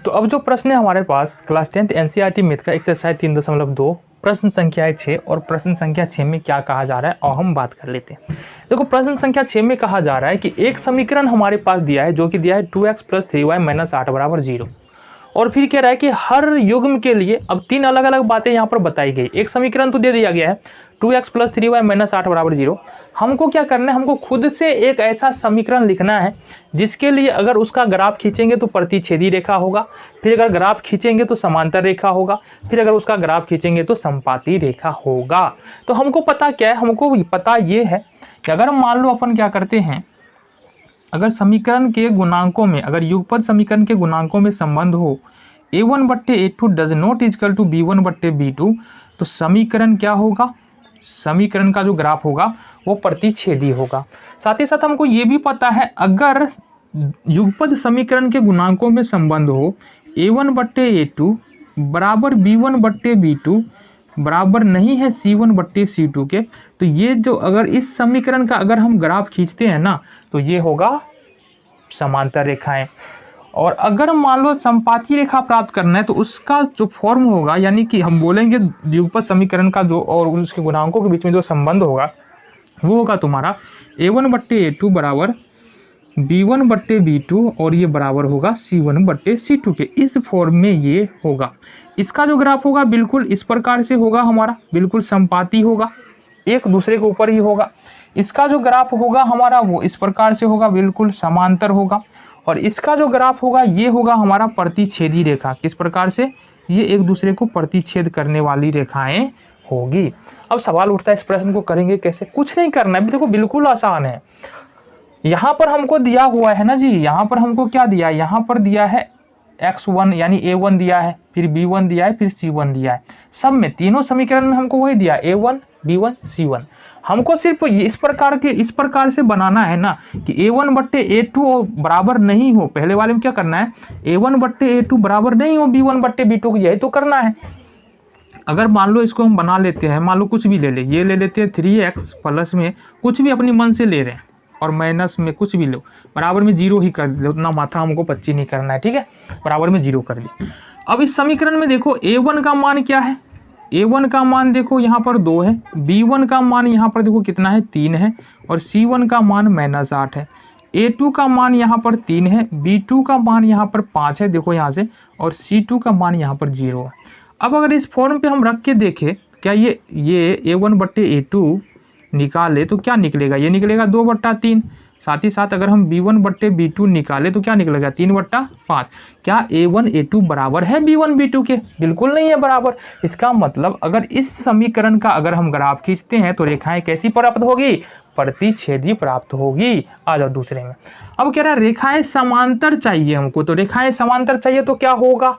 तो अब जो प्रश्न है हमारे पास क्लास 10th एनसीईआरटी मैथ का एक्सरसाइज 3.2 प्रश्न संख्या है 6 और प्रश्न संख्या 6 में क्या कहा जा रहा है और हम बात कर लेते हैं। देखो प्रश्न संख्या 6 में कहा जा रहा है कि एक समीकरण हमारे पास दिया है जो कि दिया है 2x + 3y - 8 = 0 और फिर कह रहा है कि हर युग्म के लिए अब तीन अलग अलग बातें यहाँ पर बताई गई। एक समीकरण तो दे दिया गया है 2x + 3y - 8 = 0। हमको क्या करना है, हमको खुद से एक ऐसा समीकरण लिखना है जिसके लिए अगर उसका ग्राफ खींचेंगे तो प्रतिच्छेदी रेखा होगा, फिर अगर ग्राफ खींचेंगे तो समांतर रेखा होगा, फिर अगर उसका ग्राफ खींचेंगे तो समपाती रेखा होगा। तो हमको पता क्या है, हमको पता ये है कि अगर मान लो अपन क्या करते हैं, अगर समीकरण के गुणांकों में, अगर युगपद समीकरण के गुणांकों में संबंध हो a1/a2 does not equal to b1/b2, तो समीकरण क्या होगा, समीकरण का जो ग्राफ होगा वो प्रतिच्छेदी होगा। साथ ही साथ हमको ये भी पता है अगर युगपद समीकरण के गुणांकों में संबंध हो a1/a2 बराबर b1/b2 बराबर नहीं है c1/c2 के, तो ये जो अगर इस समीकरण का अगर हम ग्राफ खींचते हैं ना तो ये होगा समांतर रेखाएं। और अगर मान लो समपाती रेखा प्राप्त करना है तो उसका जो फॉर्म होगा, यानी कि हम बोलेंगे युगपद समीकरण का जो और उसके गुणांकों के बीच में जो संबंध होगा वो होगा तुम्हारा a1/a2 बराबर b1/b2 और ये बराबर होगा c1/c2 के। इस फॉर्म में ये होगा। इसका जो ग्राफ होगा बिल्कुल इस प्रकार से होगा, हमारा बिल्कुल समपाती होगा, एक दूसरे के ऊपर ही होगा। इसका जो ग्राफ होगा हमारा वो इस प्रकार से होगा, बिल्कुल समांतर होगा। और इसका जो ग्राफ होगा ये होगा हमारा प्रतिच्छेदी रेखा। किस प्रकार से, ये एक दूसरे को प्रतिच्छेद करने वाली रेखाएं होगी। अब सवाल उठता है इस प्रश्न को करेंगे कैसे। कुछ नहीं करना है, देखो बिल्कुल आसान है। यहाँ पर हमको दिया हुआ है ना जी, यहाँ पर हमको क्या दिया है, यहाँ पर दिया है x1 यानी a1 दिया है, फिर b1 दिया है, फिर c1 दिया है। सब में तीनों समीकरण में हमको वही दिया a1 b1 c1। हमको सिर्फ इस प्रकार से बनाना है ना कि a1/a2 बराबर नहीं हो। पहले वाले में क्या करना है, a1/a2 बराबर नहीं हो b1/b2, यही तो करना है। अगर मान लो इसको हम बना लेते हैं, मान लो कुछ भी ले ले, ये ले लेते हैं 3x प्लस में कुछ भी अपनी मन से ले रहे हैं और माइनस में कुछ भी लो, बराबर में 0 ही कर दे, उतना माथा हमको पच्ची नहीं करना है, ठीक है। बराबर में 0 कर दी। अब इस समीकरण में देखो a1 का मान क्या है, a1 का मान देखो यहाँ पर 2 है, b1 का मान यहाँ पर देखो कितना है 3 है, और c1 का मान -8 है। a2 का मान यहाँ पर 3 है, b2 का मान यहाँ पर 5 है देखो यहाँ से, और c2 का मान यहाँ पर 0 है। अब अगर इस फॉर्म पे हम रख के देखें, क्या ये a1/a2 निकाले तो क्या निकलेगा, ये निकलेगा 2/3। साथ ही साथ अगर हम b1/b2 निकाले तो क्या निकलेगा 3/5। क्या a1 a2 बराबर है b1 b2 के, बिल्कुल नहीं है बराबर। इसका मतलब अगर इस समीकरण का अगर हम ग्राफ खींचते हैं तो रेखाएं कैसी प्राप्त होगी, प्रतिच्छेदी प्राप्त होगी। आ जाओ दूसरे में। अब कह रहा है रेखाएं समांतर चाहिए हमको, तो रेखाएं समांतर चाहिए तो क्या होगा,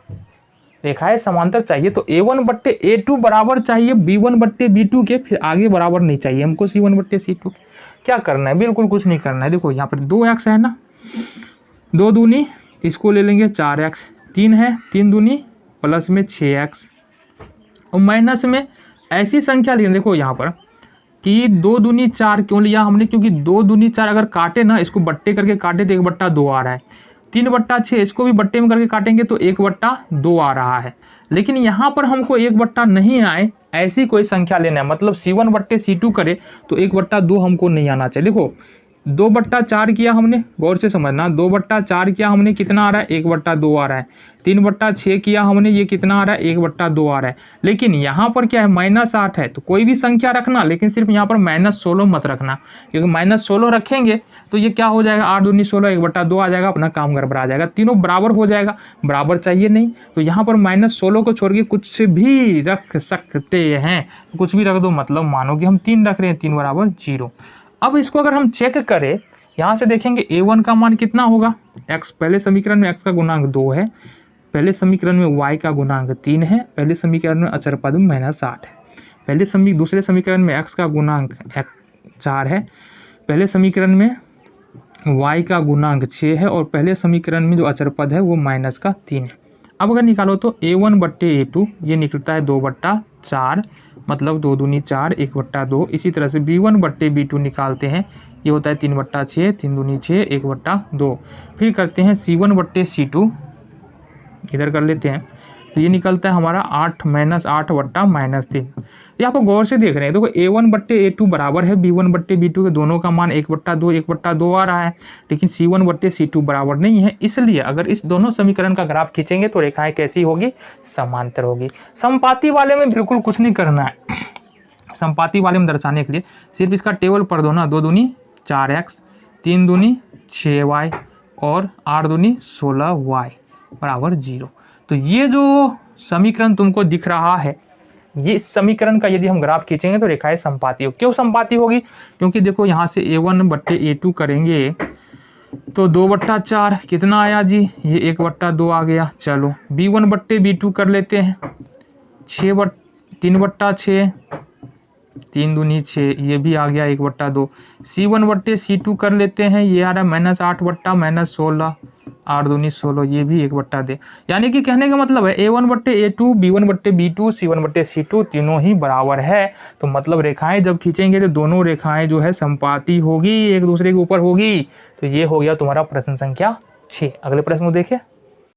रेखाएं समांतर चाहिए तो a1/a2 बराबर चाहिए b1/b2 के, फिर आगे बराबर नहीं चाहिए हमको c1/c2 के। क्या करना है, बिल्कुल कुछ नहीं करना है। देखो यहाँ पर 2x है ना, 2 दूनी इसको ले लेंगे 4x, 3 है 3 दूनी प्लस में 6x, और माइनस में ऐसी संख्या लेंगे। देखो यहाँ पर कि 2 दूनी 4 क्यों लिया हमने, क्योंकि 2 दूनी 4 अगर काटे ना, इसको बट्टे करके काटे तो 1/2 आ रहा है। 3/6 इसको भी बट्टे में करके काटेंगे तो 1/2 आ रहा है। लेकिन यहाँ पर हमको 1/2 नहीं आए ऐसी कोई संख्या लेना है, मतलब c1/c2 करे तो 1/2 हमको नहीं आना चाहिए। देखो 2/4 किया हमने, गौर से समझना, 2/4 किया हमने, कितना आ रहा है 1/2 आ रहा है। 3/6 किया हमने, ये कितना आ रहा है 1/2 आ रहा है। लेकिन यहाँ पर क्या है -8 है, तो कोई भी संख्या रखना, लेकिन सिर्फ यहाँ पर -16 मत रखना, क्योंकि -16 रखेंगे तो ये क्या हो जाएगा 8 दूनी 16 1/2 आ जाएगा, अपना काम गड़बड़ा जाएगा। तीनों बराबर हो जाएगा, बराबर चाहिए नहीं, तो यहाँ पर -16 को छोड़ के कुछ भी रख सकते हैं, कुछ भी रख दो, मतलब मानो कि हम 3 रख रहे हैं, 3 = 0। अब इसको अगर हम चेक करें, यहाँ से देखेंगे a1 का मान कितना होगा, x, पहले समीकरण में x का गुणांक 2 है, पहले समीकरण में y का गुणांक 3 है, पहले समीकरण में अचर पद -8 है, दूसरे समीकरण में x का गुणांक 4 है, पहले समीकरण में y का गुणांक 6 है, और पहले समीकरण में जो अचर पद है वो -3 है। अब अगर निकालो तो a1/a2 ये निकलता है 2/4, मतलब 2 दूनी 4 1/2। इसी तरह से b1/b2 निकालते हैं, ये होता है 3/6, 3 दूनी 6 1/2। फिर करते हैं c1/c2, इधर कर लेते हैं, तो ये निकलता है हमारा 8 - 8 बट्टा -3। ये आपको गौर से देख रहे हैं, देखो A1 बट्टे A2 बराबर है B1 बट्टे B2 के, दोनों का मान 1/2 आ रहा है, लेकिन C1 बट्टे C2 बराबर नहीं है। इसलिए अगर इस दोनों समीकरण का ग्राफ खींचेंगे तो रेखाएं कैसी होगी, समांतर होगी। समपाती वाले में बिल्कुल कुछ नहीं करना है, समपाती वाले में दर्शाने के लिए सिर्फ इसका टेबल पढ़ दो ना, 2 दूनी 4x, 3 दूनी 6y और 8 दूनी 16y बराबर 0। तो ये जो समीकरण तुमको दिख रहा है, ये इस समीकरण का यदि हम ग्राफ खींचेंगे तो रेखाएं संपाती हो। क्यों संपाती होगी, क्योंकि देखो यहाँ से A1 बट्टे A2 करेंगे तो 2/4 कितना आया जी, ये 1/2 आ गया। चलो B1 बट्टे B2 कर लेते हैं, 3/6, 3 दूनी 6, ये भी आ गया 1/2। C1 बट्टे C2 कर लेते हैं, ये आ रहा है -8 बट्टा -16, 8 दूनी 16, ये भी 1/2। यानी कि कहने का मतलब है A1 बट्टे A2, B1 बट्टे B2, C1 बट्टे C2 तीनों ही बराबर है। तो मतलब रेखाएं जब खींचेंगे तो दोनों रेखाएं जो है संपाती होगी, एक दूसरे के ऊपर होगी। तो ये हो गया तुम्हारा प्रश्न संख्या 6। अगले प्रश्न को देखें।